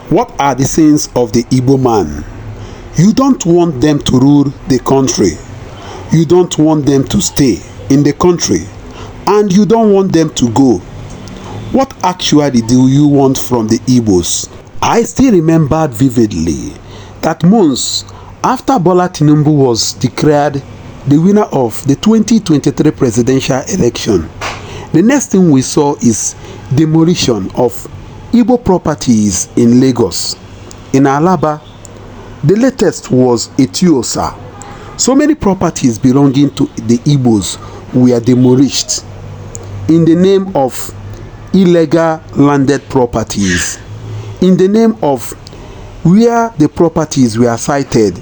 What are the sins of the Igboman? You don't want them to rule the country. You don't want them to stay in the country. And you don't want them to go. What actually do you want from the Igbos? I still remembered vividly that months after Bola Tinubu was declared the winner of the 2023 presidential election, the next thing we saw is demolition of Igbo properties in Lagos. In Alaba, the latest was Etiosa. So many properties belonging to the Igbos were demolished in the name of illegal landed properties, in the name of where the properties were sited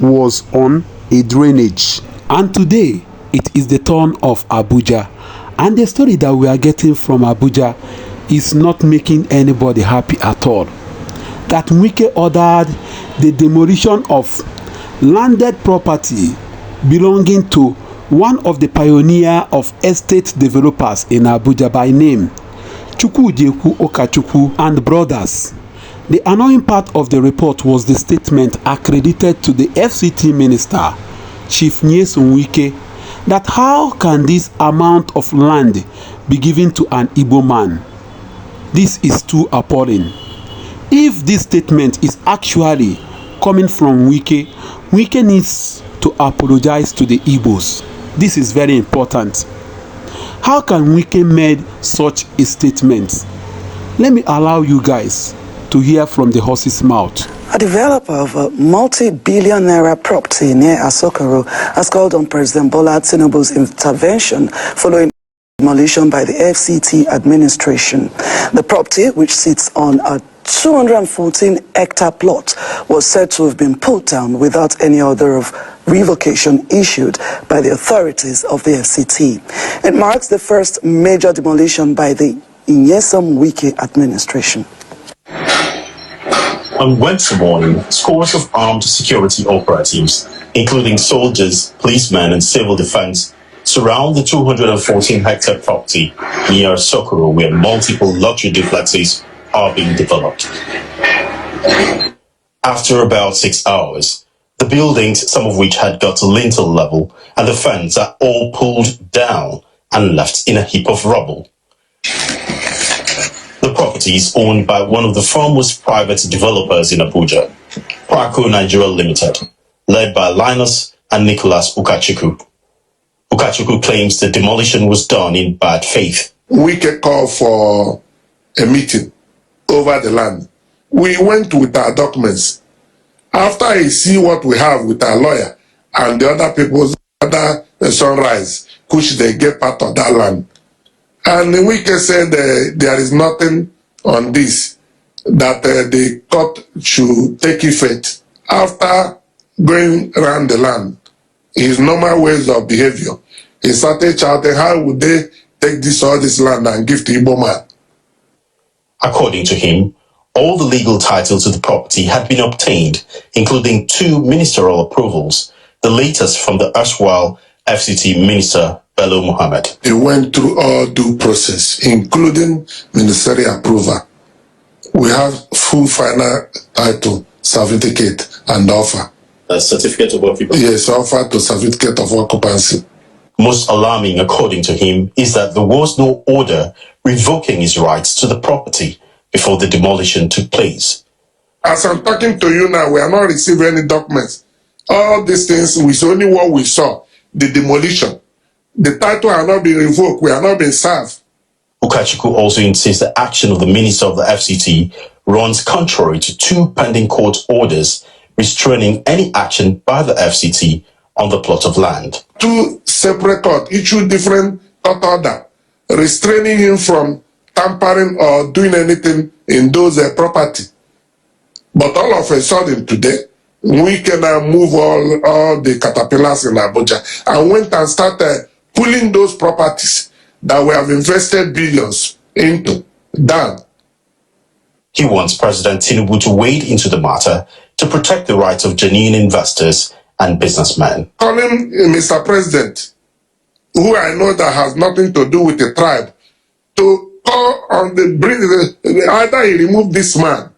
was on a drainage. And today it is the turn of Abuja, and the story that we are getting from Abuja is not making anybody happy at all. That Wike ordered the demolition of landed property belonging to one of the pioneer of estate developers in Abuja by name Ukachukwu and brothers. The annoying part of the report was the statement accredited to the FCT Minister, Chief Nyesom Wike, that how can this amount of land be given to an Igboman? This is too appalling. If this statement is actually coming from Wike, Wike needs to apologize to the Igbos. This is very important. How can Wike make such a statement? Let me allow you guys to hear from the horse's mouth. A developer of a multi-billion naira property near Asokoro has called on President Bola Tinubu's intervention following demolition by the FCT administration. The property, which sits on a 214-hectare plot, was said to have been pulled down without any order of revocation issued by the authorities of the FCT. It marks the first major demolition by the Nyesom Wike administration. On Wednesday morning, scores of armed security operatives, including soldiers, policemen, and civil defense, surround the 214-hectare property near Sokoro, where multiple luxury duplexes are being developed. After about 6 hours, the buildings, some of which had got to lintel level, and the fence are all pulled down and left in a heap of rubble. The property is owned by one of the foremost private developers in Abuja, Praco Nigeria Limited, led by Linus and Nicholas Ukachukwu. Ukachukwu claims the demolition was done in bad faith. We can call for a meeting over the land. We went with our documents. After I see what we have with our lawyer and the other people's other sunrise, which they get part of that land. And Wike said there is nothing on this, that the court should take effect. After going around the land, his normal ways of behavior, he started shouting, how would they take all this land and give to Igboman? According to him, all the legal title to the property had been obtained, including 2 ministerial approvals, the latest from the erstwhile FCT Minister, Bello Muhammad. He went through all due process, including ministerial approval. We have full final title, certificate, and offer. A certificate of occupancy? Yes, offer to certificate of occupancy. Most alarming, according to him, is that there was no order revoking his rights to the property before the demolition took place. As I'm talking to you now, we are not receiving any documents. All these things, it's only what we saw, the demolition. The title has not been revoked, we are not being served. Ukachukwu also insists the action of the Minister of the FCT runs contrary to 2 pending court orders restraining any action by the FCT on the plot of land. 2 separate courts issued different court order restraining him from tampering or doing anything in those property. But all of a sudden today, we can move all the caterpillars in Abuja and went and started pulling those properties that we have invested billions into down. He wants President Tinubu to wade into the matter to protect the rights of genuine investors and businessmen. Calling Mr. President, who I know that has nothing to do with the tribe, to call on the bridge, either he remove this man